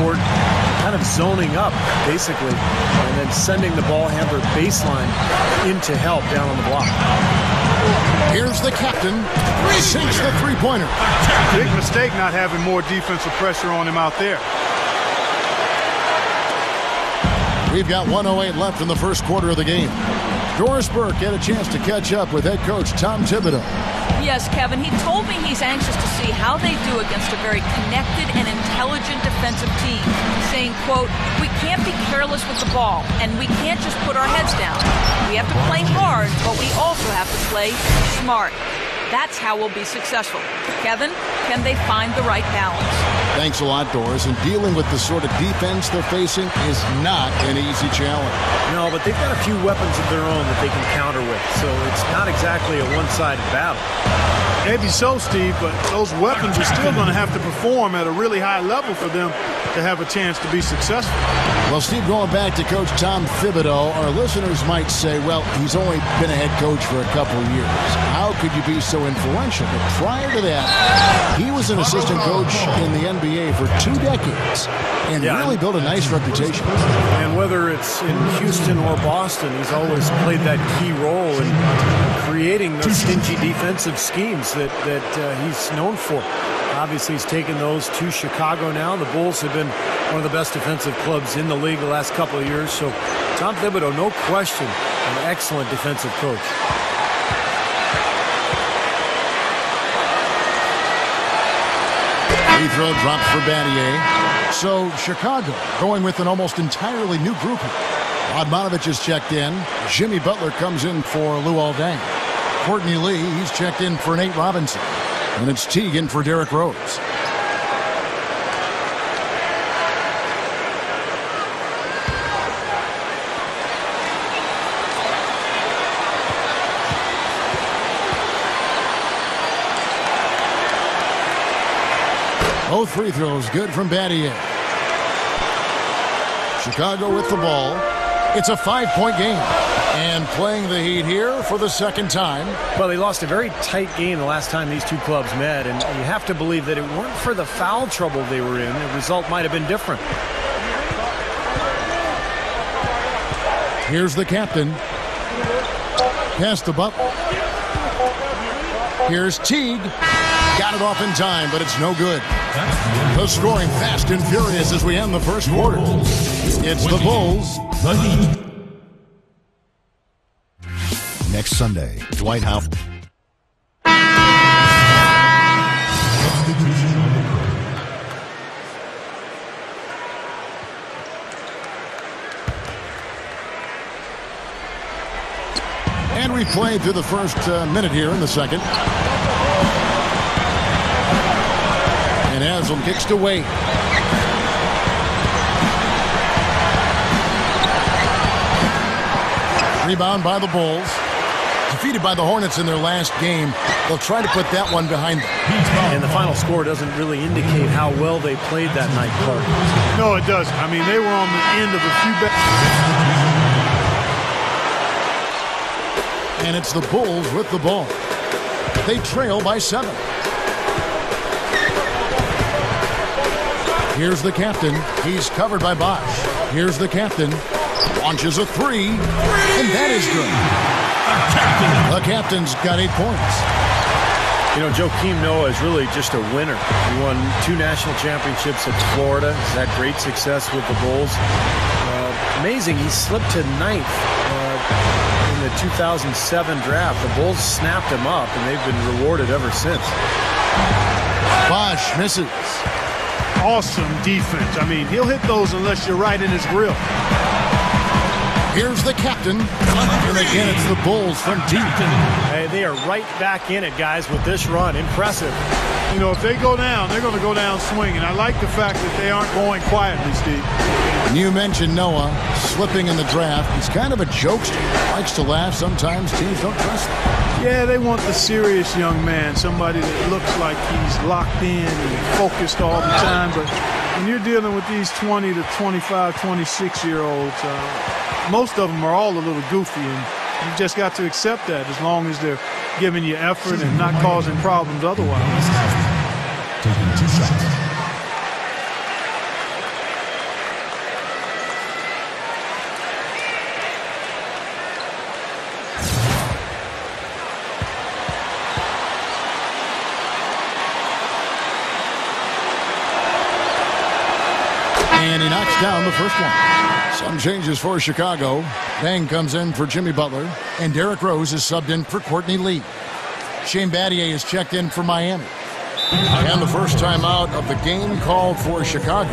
court, kind of zoning up, basically, and then sending the ball handler baseline into help down on the block. Here's the captain. Sinks the three-pointer. Big mistake not having more defensive pressure on him out there. We've got 1:08 left in the first quarter of the game. Doris Burke had a chance to catch up with head coach Tom Thibodeau. Yes, Kevin, he told me he's anxious to see how they do against a very connected and intelligent defensive team, saying, quote, "We can't be careless with the ball, and we can't just put our heads down. We have to play hard, but we also have to play smart. That's how we'll be successful." Kevin, can they find the right balance? Thanks a lot, Doris. And dealing with the sort of defense they're facing is not an easy challenge. No, but they've got a few weapons of their own that they can counter with, so it's not exactly a one-sided battle. Maybe so, Steve, but those weapons are still going to have to perform at a really high level for them to have a chance to be successful. Well, Steve, going back to Coach Tom Thibodeau, our listeners might say, well, he's only been a head coach for a couple of years. How could you be so influential? But prior to that, he was an assistant coach in the NBA for 2 decades and really built a nice reputation. And whether it's in Houston or Boston, he's always played that key role in creating those stingy defensive schemes that he's known for. Obviously, he's taken those to Chicago now. The Bulls have been one of the best defensive clubs in the league the last couple of years. So Tom Thibodeau, no question, an excellent defensive coach. Free throw dropped for Battier. So Chicago going with an almost entirely new group. Odmanovich is checked in. Jimmy Butler comes in for Lou Aldang. Courtney Lee, he's checked in for Nate Robinson. And it's Teagan for Derrick Rose. Both free throws good from Battier. Chicago with the ball. It's a 5-point game. And playing the Heat here for the second time. Well, they lost a very tight game the last time these two clubs met, and you have to believe that it weren't for the foul trouble they were in, the result might have been different. Here's the captain. Pass to Butler. Here's Teague. Got it off in time, but it's no good. The scoring fast and furious as we end the first quarter. It's the Bulls. The Heat. Next Sunday, Dwight Howard. And we played through the first minute here in the second. And Haslam kicks to Wade. Rebound by the Bulls. Defeated by the Hornets in their last game. They'll try to put that one behind them. And the final score doesn't really indicate how well they played that night, Clark. No, it doesn't. I mean, they were on the end of a few And it's the Bulls with the ball. They trail by 7. Here's the captain. He's covered by Bosch. Here's the captain. Launches a 3. And that is good. The captain's got 8 points. You know, Joakim Noah is really just a winner. He won 2 national championships at Florida. He's had great success with the Bulls. Amazing, he slipped to 9th in the 2007 draft. The Bulls snapped him up, and they've been rewarded ever since. Bosch misses. awesome defense. I mean, he'll hit those unless you're right in his grill. Here's the captain. And again, it's the Bulls from deep. Hey, they are right back in it, guys, with this run. Impressive. You know, if they go down, they're going to go down swinging. I like the fact that they aren't going quietly, Steve. And you mentioned Noah slipping in the draft. He's kind of a jokester. Likes to laugh. Sometimes teams don't trust him. Yeah, they want the serious young man, somebody that looks like he's locked in and focused all the time. But when you're dealing with these 20 to 25, 26-year-olds, most of them are all a little goofy, and you just got to accept that as long as they're giving you effort and not causing problems otherwise. Taking 2 shots. And he knocks down the first one. Some changes for Chicago. Bang comes in for Jimmy Butler. And Derrick Rose is subbed in for Courtney Lee. Shane Battier is checked in for Miami. And the first time out of the game called for Chicago.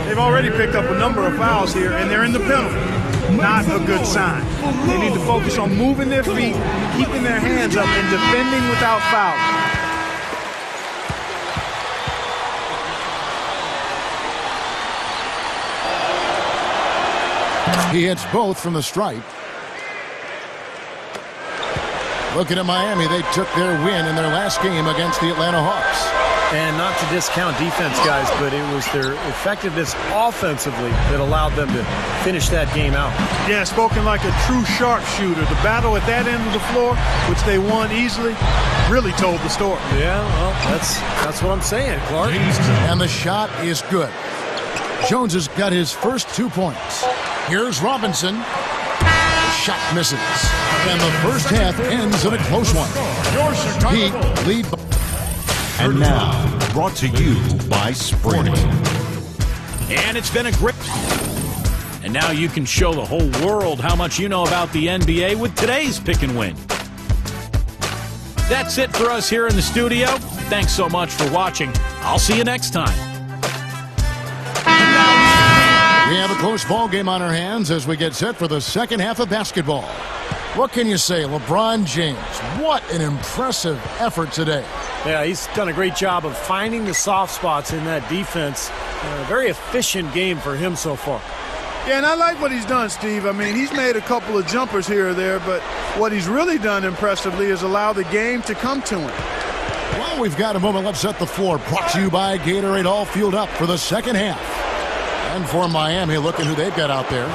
They've already picked up a number of fouls here, and they're in the penalty. Not a good sign. They need to focus on moving their feet, keeping their hands up, and defending without fouling. He hits both from the stripe. Looking at Miami, they took their win in their last game against the Atlanta Hawks. And not to discount defense, guys, but it was their effectiveness offensively that allowed them to finish that game out. Yeah, spoken like a true sharpshooter. The battle at that end of the floor, which they won easily, really told the story. Yeah, well, that's what I'm saying, Clark. And the shot is good. Jones has got his first 2 points. Here's Robinson. The shot misses. And the first half ends in a close one. Heat lead. And now, brought to you by Sprint. And it's been a great... And now you can show the whole world how much you know about the NBA with today's Pick and Win. That's it for us here in the studio. Thanks so much for watching. I'll see you next time. We have a close ball game on our hands as we get set for the second half of basketball. What can you say, LeBron James? What an impressive effort today. Yeah, he's done a great job of finding the soft spots in that defense. A very efficient game for him so far. Yeah, and I like what he's done, Steve. I mean, he's made a couple of jumpers here or there, but what he's really done impressively is allow the game to come to him. Well, we've got a moment. Let's set the floor. Brought to you by Gatorade, all fueled up for the second half. And for Miami, look at who they've got out there.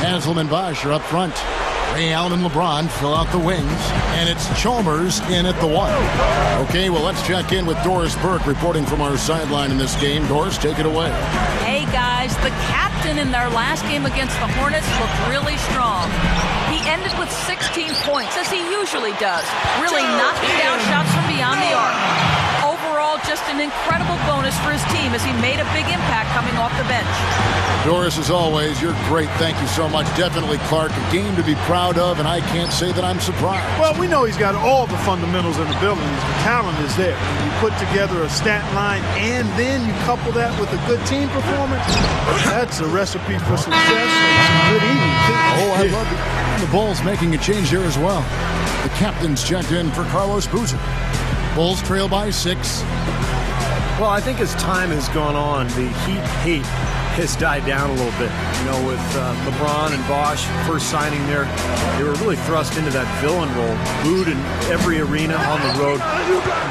Haslam and Bosch are up front. Ray Allen and LeBron fill out the wings. And it's Chalmers in at the one. Okay, well, let's check in with Doris Burke reporting from our sideline in this game. Doris, take it away. Hey, guys, the captain in their last game against the Hornets looked really strong. He ended with 16 points, as he usually does, really knocking down shots from beyond the arc. Overall, just an incredible bonus for his team as he made a big impact coming off the bench. Doris, as always, you're great. Thank you so much. Definitely, Clark, a game to be proud of, and I can't say that I'm surprised. Well, we know he's got all the fundamentals in the building. The talent is there. You put together a stat line, and then you couple that with a good team performance. That's a recipe for success and good eating, too. Oh, I love it. The Bulls making a change here as well. The captain's checked in for Carlos Boozer. Bulls trail by 6. Well, I think as time has gone on, the Heat hate has died down a little bit. You know, with LeBron and Bosch first signing there, they were really thrust into that villain role, booed in every arena on the road.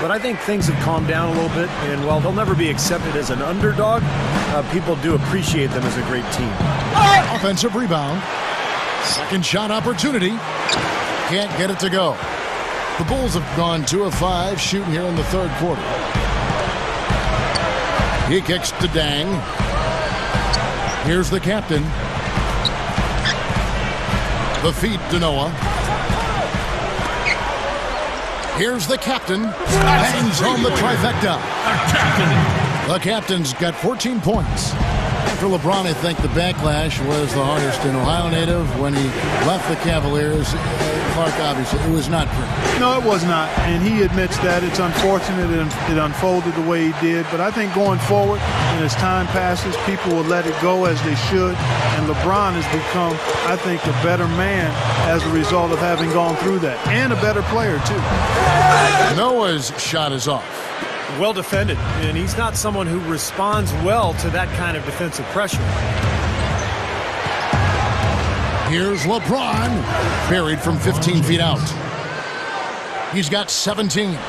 But I think things have calmed down a little bit, and while they'll never be accepted as an underdog, people do appreciate them as a great team. Offensive rebound. Second shot opportunity. Can't get it to go. The Bulls have gone 2 of 5 shooting here in the third quarter. He kicks to Dang. Here's the captain. The feed to Noah. Here's the captain. Bangs home the trifecta. The captain's got 14 points. For LeBron, I think the backlash was the hardest. An Ohio native, when he left the Cavaliers, Clark, obviously, it was not pretty. No, it was not, and he admits that. It's unfortunate it unfolded the way he did, but I think going forward, and as time passes, people will let it go as they should, and LeBron has become, I think, a better man as a result of having gone through that, and a better player, too. Noah's shot is off. Well defended, and he's not someone who responds well to that kind of defensive pressure. Here's LeBron, buried from 15 feet out. He's got 17. Well,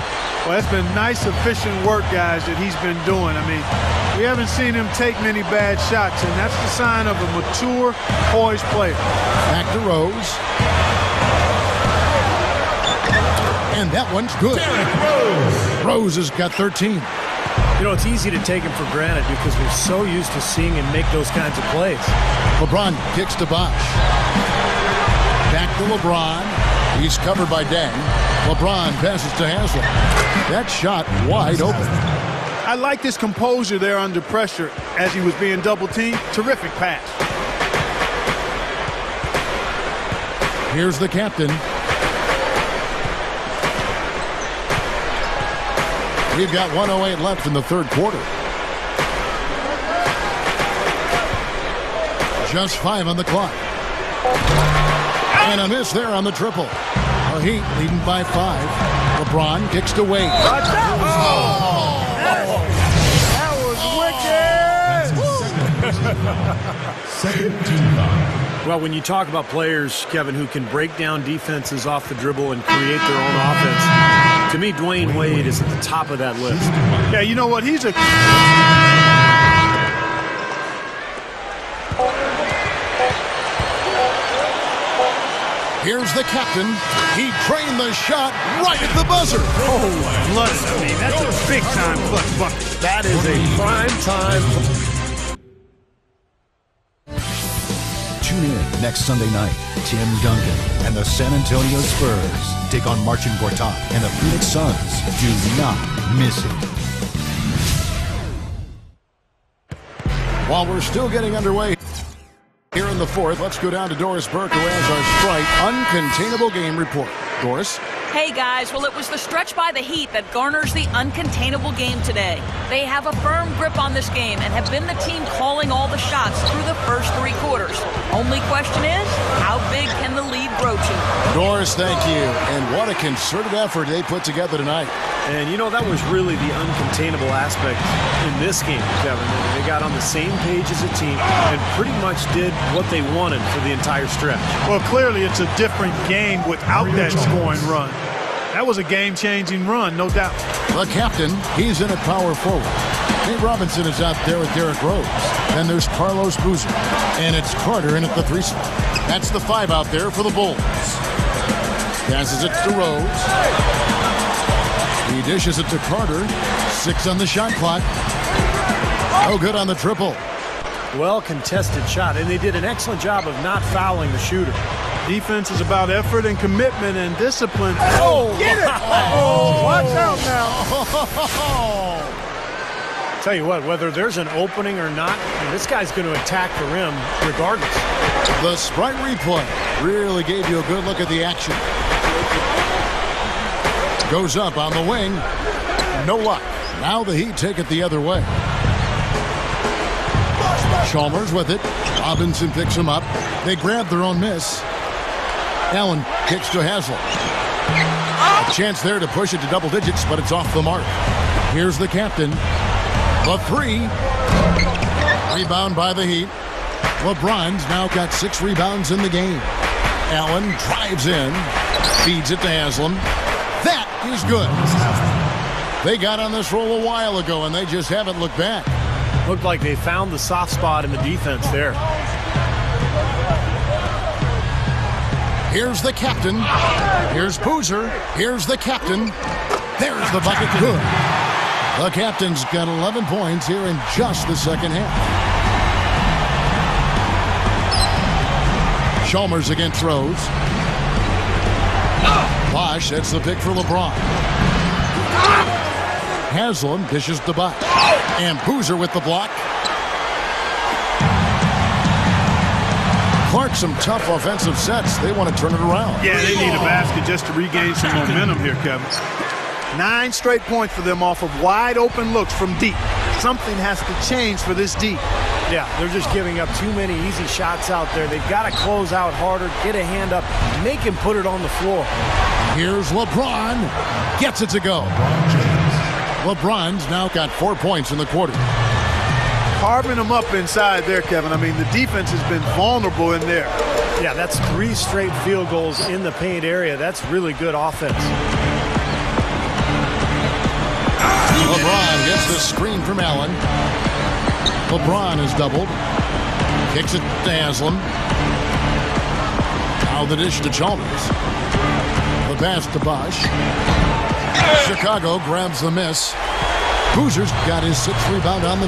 that's been nice, efficient work, guys, that he's been doing. I mean, we haven't seen him take many bad shots, and that's the sign of a mature, poised player. Back to Rose. And that one's good. Rose has got 13. You know, it's easy to take him for granted because we're so used to seeing him make those kinds of plays. LeBron kicks to Bosch. Back to LeBron. He's covered by Dang. LeBron passes to Haslam. That shot wide open. I like his composure there under pressure as he was being double-teamed. Terrific pass. Here's the captain. We've got 1:08 left in the third quarter. Just 5 on the clock. And a miss there on the triple. The Heat leading by 5. LeBron kicks to Wade. That was wicked! Second team foul. Well, when you talk about players, Kevin, who can break down defenses off the dribble and create their own offense, to me, Dwayne Wade is at the top of that list. Yeah, you know what? He's a... Here's the captain. He trained the shot right at the buzzer. Blood. I mean, that's a big-time clutch bucket. That is a prime-time. Tune in next Sunday night. Tim Duncan and the San Antonio Spurs take on Marcin Gortat and the Phoenix Suns. Do not miss it. While we're still getting underway here in the fourth, let's go down to Doris Burke, who has our Sprite Uncontainable Game Report. Doris? Hey guys, well, it was the stretch by the Heat that garners the uncontainable game today. They have a firm grip on this game and have been the team calling all the shots through the first 3 quarters. Only question is, how big can the lead grow to? Doris, thank you. And what a concerted effort they put together tonight. And, you know, that was really the uncontainable aspect in this game, Kevin. They got on the same page as a team and pretty much did what they wanted for the entire stretch. Well, clearly it's a different game without that scoring run. That was a game-changing run, no doubt. The captain, he's in at power forward. Nate Robinson is out there with Derrick Rose. Then there's Carlos Boozer. And it's Carter in at the 3 spot. That's the 5 out there for the Bulls. Passes it to Rose. He dishes it to Carter. 6 on the shot clock. No good on the triple. Well contested shot, and they did an excellent job of not fouling the shooter. Defense is about effort and commitment and discipline. Oh, get it! Oh, watch out now. Tell you what, whether there's an opening or not, this guy's going to attack the rim regardless. The Sprite replay really gave you a good look at the action. Goes up on the wing. No luck. Now the Heat take it the other way. Chalmers with it. Robinson picks him up. They grab their own miss. Allen kicks to Haslem. A chance there to push it to double digits, but it's off the mark. Here's the captain. The 3. Rebound by the Heat. LeBron's now got 6 rebounds in the game. Allen drives in. Feeds it to Haslem. That is good. They got on this roll a while ago, and they just haven't looked back. Looked like they found the soft spot in the defense there. Here's the captain. Here's Boozer. Here's the captain. There's the bucket. Good. The captain's got 11 points here in just the second half. Chalmers against Rose. Bosch, that's the pick for LeBron. Haslem dishes to Bosch. And Boozer with the block. Clark, some tough offensive sets. They want to turn it around. Yeah, they need a basket just to regain some momentum here, Kevin. 9 straight points for them off of wide open looks from deep. Something has to change for this deep. Yeah, they're just giving up too many easy shots out there. They've got to close out harder, get a hand up, make him put it on the floor. Here's LeBron. Gets it to go. LeBron's now got 4 points in the quarter. Carving them up inside there, Kevin. I mean, the defense has been vulnerable in there. Yeah, that's 3 straight field goals in the paint area. That's really good offense. LeBron gets the screen from Allen. LeBron is doubled. Kicks it to Haslem. Now the dish to Chalmers. The pass to Bosch. Chicago grabs the miss. Boozer's got his 6th rebound on the